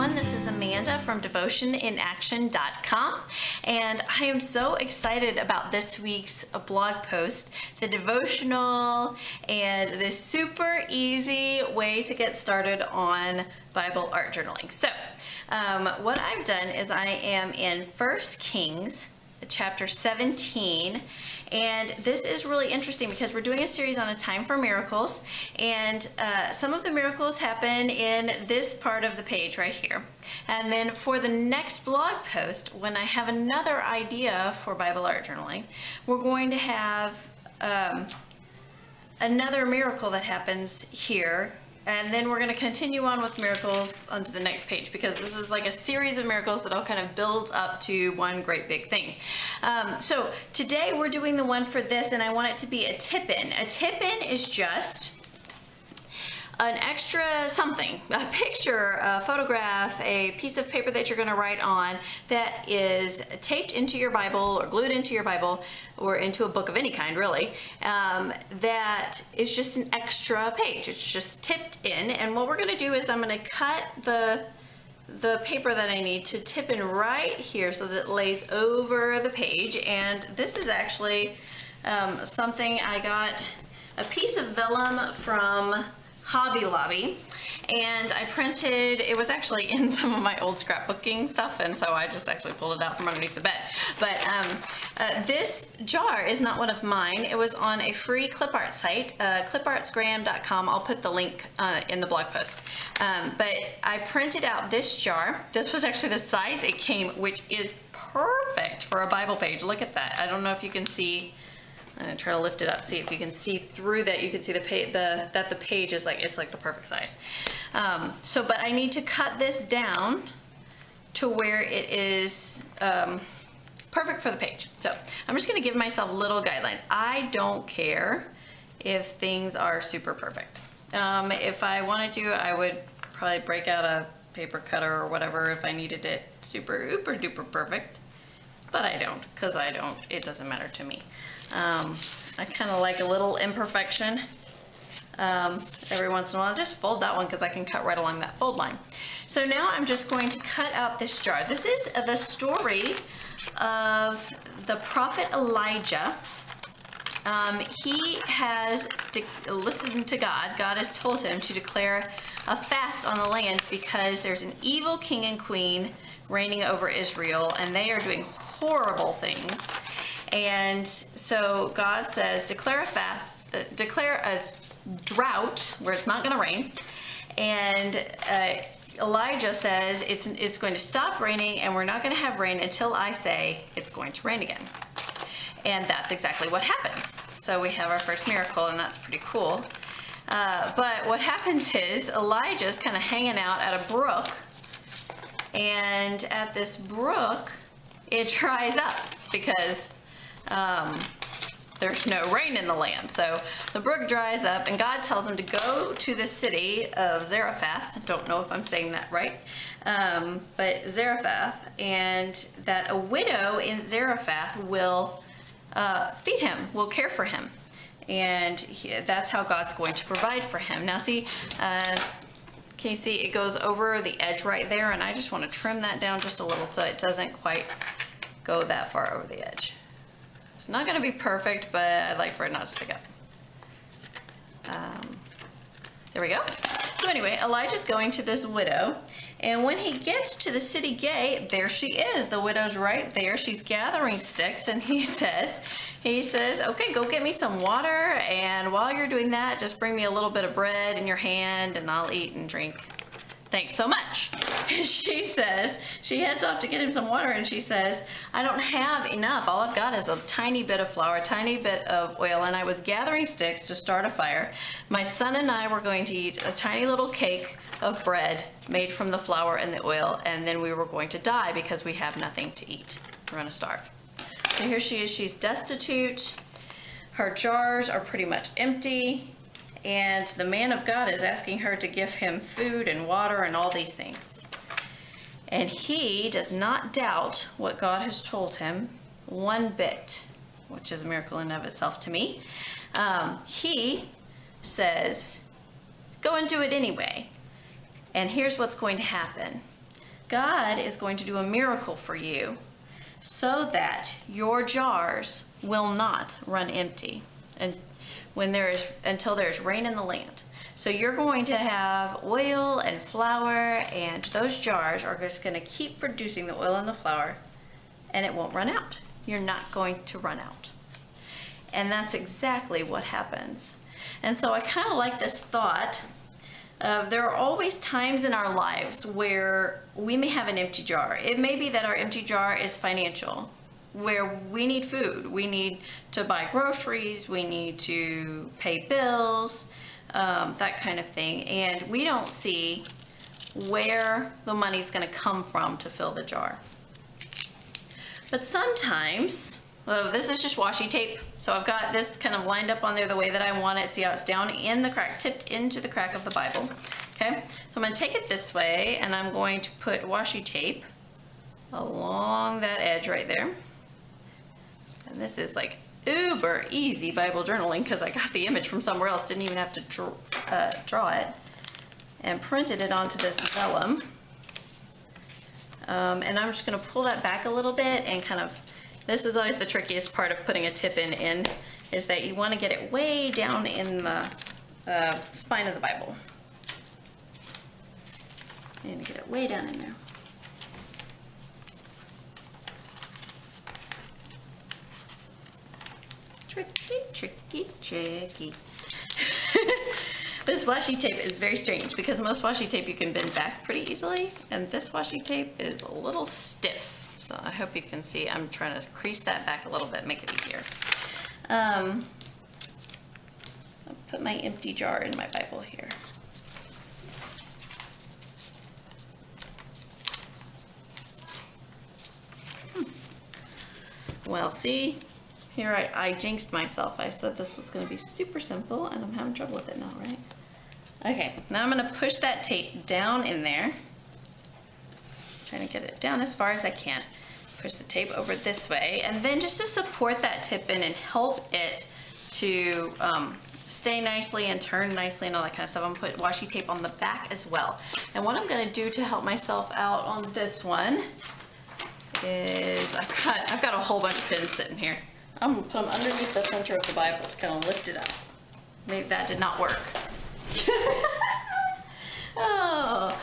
everyone. This is Amanda from devotioninaction.com, and I am so excited about this week's blog post, the devotional, and this super easy way to get started on Bible art journaling. So, what I've done is I am in 1 Kings chapter 17, and this is really interesting because we're doing a series on a time for miracles, and some of the miracles happen in this part of the page right here. And then for the next blog post, when I have another idea for Bible art journaling, we're going to have another miracle that happens here. And then we're going to continue on with miracles onto the next page, because this is like a series of miracles that all kind of builds up to one great big thing. So today we're doing the one for this, and I want it to be a tip-in. A tip-in is just an extra something, a picture, a photograph, a piece of paper that you're going to write on that is taped into your Bible or glued into your Bible or into a book of any kind, really, that is just an extra page. It's just tipped in, and what we're going to do is I'm going to cut the paper that I need to tip in right here so that it lays over the page. And this is actually something I got a piece of vellum from Hobby Lobby, and I printed, it was actually in some of my old scrapbooking stuff, and so I just actually pulled it out from underneath the bed. But this jar is not one of mine. It was on a free clip art site, clipartsgraham.com. I'll put the link in the blog post. But I printed out this jar. This was actually the size it came, which is perfect for a Bible page. Look at that. I don't know if you can see. I'm gonna try to lift it up, see if you can see through that. You can see that the page is like, it's like the perfect size. But I need to cut this down to where it is perfect for the page. So I'm just gonna give myself little guidelines. I don't care if things are super perfect. If I wanted to, I would probably break out a paper cutter or whatever if I needed it super uber duper perfect. But I don't, because it doesn't matter to me. I kind of like a little imperfection every once in a while. Just fold that one because I can cut right along that fold line. So now I'm just going to cut out this jar. This is the story of the prophet Elijah. He has listened to God. God has told him to declare a fast on the land because there's an evil king and queen reigning over Israel, and they are doing horrible things. And so God says, declare a fast, declare a drought where it's not going to rain. And Elijah says it's going to stop raining, and we're not going to have rain until I say it's going to rain again. And that's exactly what happens. So we have our first miracle, and that's pretty cool. But what happens is Elijah's kind of hanging out at a brook, and at this brook, it dries up because there's no rain in the land. So the brook dries up, and God tells him to go to the city of Zarephath. Don't know if I'm saying that right, but Zarephath, and that a widow in Zarephath will feed him, will care for him, and that's how God's going to provide for him. Now see, can you see it goes over the edge right there, and I just want to trim that down just a little so it doesn't quite go that far over the edge. It's not going to be perfect, but I'd like for it not to stick up. There we go. So anyway, Elijah's going to this widow, and when he gets to the city gate, there she is. The widow's right there. She's gathering sticks, and he says, okay, go get me some water, and while you're doing that, just bring me a little bit of bread in your hand, and I'll eat and drink. Thanks so much. She says, she heads off to get him some water, and she says, I don't have enough. All I've got is a tiny bit of flour, a tiny bit of oil, and I was gathering sticks to start a fire. My son and I were going to eat a tiny little cake of bread made from the flour and the oil, and then we were going to die because we have nothing to eat. We're going to starve. And here she is. She's destitute. Her jars are pretty much empty. And the man of God is asking her to give him food and water and all these things. And he does not doubt what God has told him one bit, which is a miracle in and of itself to me. He says, go and do it anyway. And here's what's going to happen. God is going to do a miracle for you so that your jars will not run empty and until there's rain in the land. So you're going to have oil and flour, and those jars are just going to keep producing the oil and the flour, and it won't run out. You're not going to run out. And that's exactly what happens. And so I kind of like this thought of there are always times in our lives where we may have an empty jar. It may be that our empty jar is financial, where we need food, we need to buy groceries, we need to pay bills, that kind of thing, and we don't see where the money's going to come from to fill the jar. But sometimes, this is just washi tape, so I've got this kind of lined up on there the way that I want it. See how it's down in the crack, tipped into the crack of the Bible. Okay, so I'm going to take it this way, and I'm going to put washi tape along that edge right there. And this is like uber easy Bible journaling because I got the image from somewhere else, didn't even have to draw it, and printed it onto this vellum. And I'm just going to pull that back a little bit and kind of, this is always the trickiest part of putting a tip in, is that you want to get it way down in the spine of the Bible. And get it way down in there. Tricky, tricky, tricky. This washi tape is very strange because most washi tape you can bend back pretty easily, and this washi tape is a little stiff. So I hope you can see I'm trying to crease that back a little bit, make it easier. I'll put my empty jar in my Bible here. Well, see? Here I jinxed myself. I said this was going to be super simple, and I'm having trouble with it now, right? Okay, now I'm going to push that tape down in there. Trying to get it down as far as I can. Push the tape over this way, and then just to support that tip in and help it to stay nicely and turn nicely and all that kind of stuff, I'm going to put washi tape on the back as well. And what I'm going to do to help myself out on this one is I've got a whole bunch of pins sitting here. I'm going to put them underneath the center of the Bible to kind of lift it up. Maybe that did not work. Oh,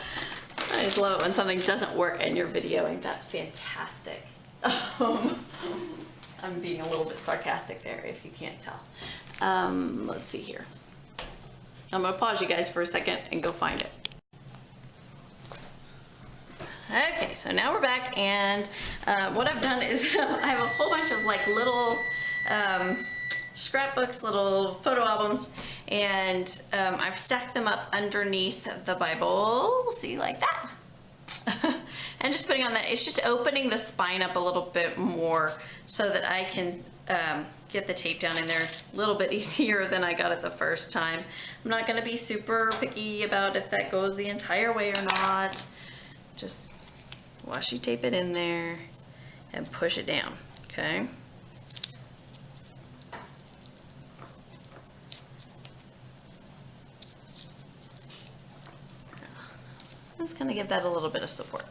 I just love it when something doesn't work and you're videoing. That's fantastic. I'm being a little bit sarcastic there if you can't tell. Let's see here. I'm going to pause you guys for a second and go find it. Okay, so now we're back, and what I've done is I have a whole bunch of like little scrapbooks, little photo albums, and I've stacked them up underneath the Bible, see, like that. And just putting on that, it's just opening the spine up a little bit more so that I can get the tape down in there a little bit easier than I got it the first time. I'm not going to be super picky about if that goes the entire way or not. Just washi tape it in there and push it down, okay? Just gonna give that a little bit of support.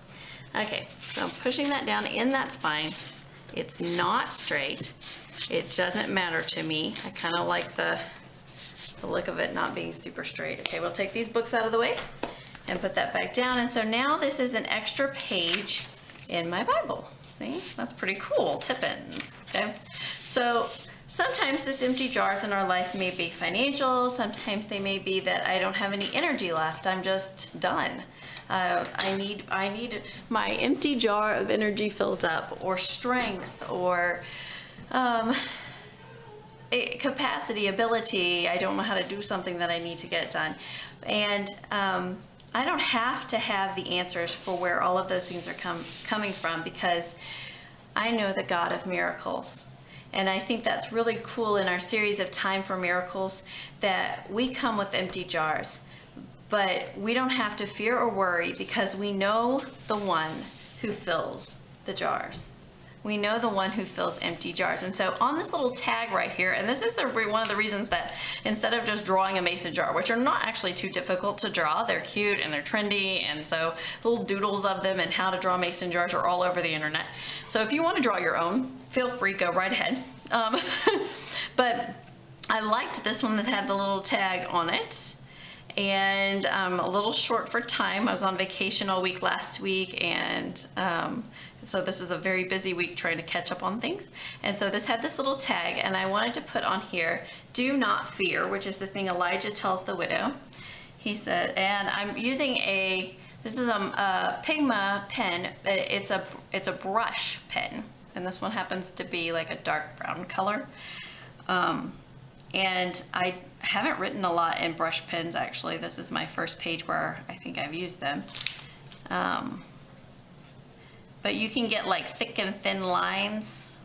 Okay, so I'm pushing that down in that spine. It's not straight. It doesn't matter to me. I kind of like the look of it not being super straight. Okay, we'll take these books out of the way and put that back down. And so now this is an extra page in my Bible. See, that's pretty cool, tip-ins, okay? So sometimes this empty jars in our life may be financial. Sometimes they may be that I don't have any energy left. I'm just done. I need my empty jar of energy filled up, or strength, or capacity, ability. I don't know how to do something that I need to get done. And I don't have to have the answers for where all of those things are coming from, because I know the God of miracles. And I think that's really cool in our series of Time for Miracles, that we come with empty jars. But we don't have to fear or worry, because we know the one who fills the jars. we know the one who fills empty jars. And so on this little tag right here, and this is one of the reasons that instead of just drawing a mason jar, which are not actually too difficult to draw, they're cute and they're trendy, and so little doodles of them and how to draw mason jars are all over the internet. So if you want to draw your own, feel free, go right ahead. But I liked this one that had the little tag on it. And a little short for time. I was on vacation all week last week, and so this is a very busy week trying to catch up on things. And so this had this little tag, and I wanted to put on here, do not fear, which is the thing Elijah tells the widow. He said, and I'm using this is a Pigma pen. It's a brush pen, and this one happens to be like a dark brown color. And I haven't written a lot in brush pens, actually. This is my first page where I think I've used them. But you can get like thick and thin lines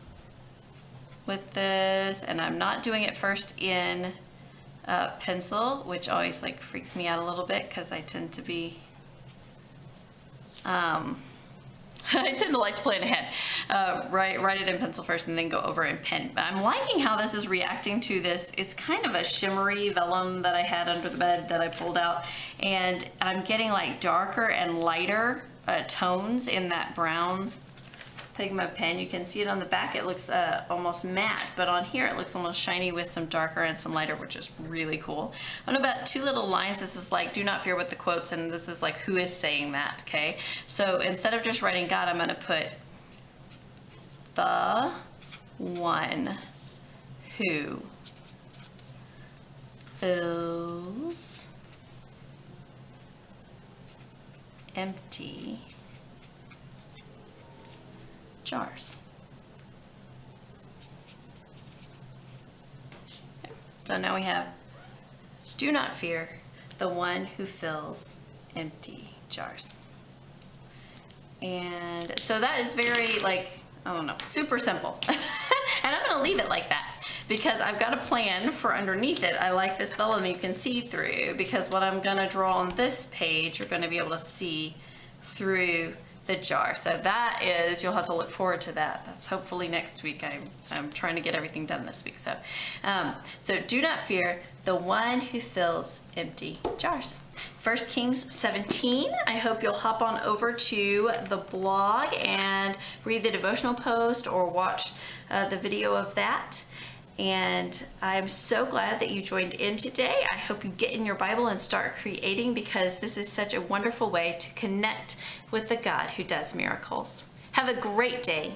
with this, and I'm not doing it first in pencil, which always like freaks me out a little bit because I tend to be I tend to like to plan ahead. Write it in pencil first and then go over in pen. But I'm liking how this is reacting to this. It's kind of a shimmery vellum that I had under the bed that I pulled out. And I'm getting like darker and lighter tones in that brown Pigma pen. You can see it on the back. It looks almost matte, but on here it looks almost shiny with some darker and some lighter, which is really cool. On about 2 little lines, this is like, do not fear with the quotes, and this is like, who is saying that, okay? So instead of just writing God, I'm going to put the one who fills empty jars. Okay. So now we have, do not fear the one who fills empty jars. And so that is very, like, I don't know, super simple. And I'm going to leave it like that because I've got a plan for underneath it. I like this vellum you can see through, because what I'm going to draw on this page, you're going to be able to see through the jar. So that is, you'll have to look forward to that. That's hopefully next week. I'm trying to get everything done this week. So, so do not fear the one who fills empty jars. 1 Kings 17. I hope you'll hop on over to the blog and read the devotional post or watch the video of that. And I'm so glad that you joined in today. I hope you get in your Bible and start creating, because this is such a wonderful way to connect with the God who does miracles. Have a great day.